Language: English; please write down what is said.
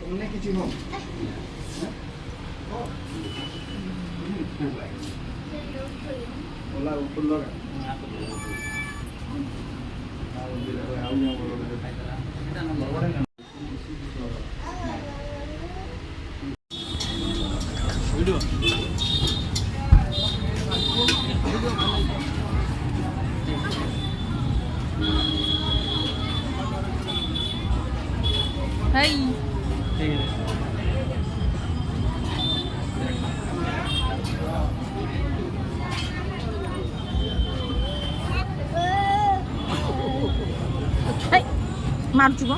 Ini kecil mau. Olah upul loga. Video. Hai. Hai. Maru juga.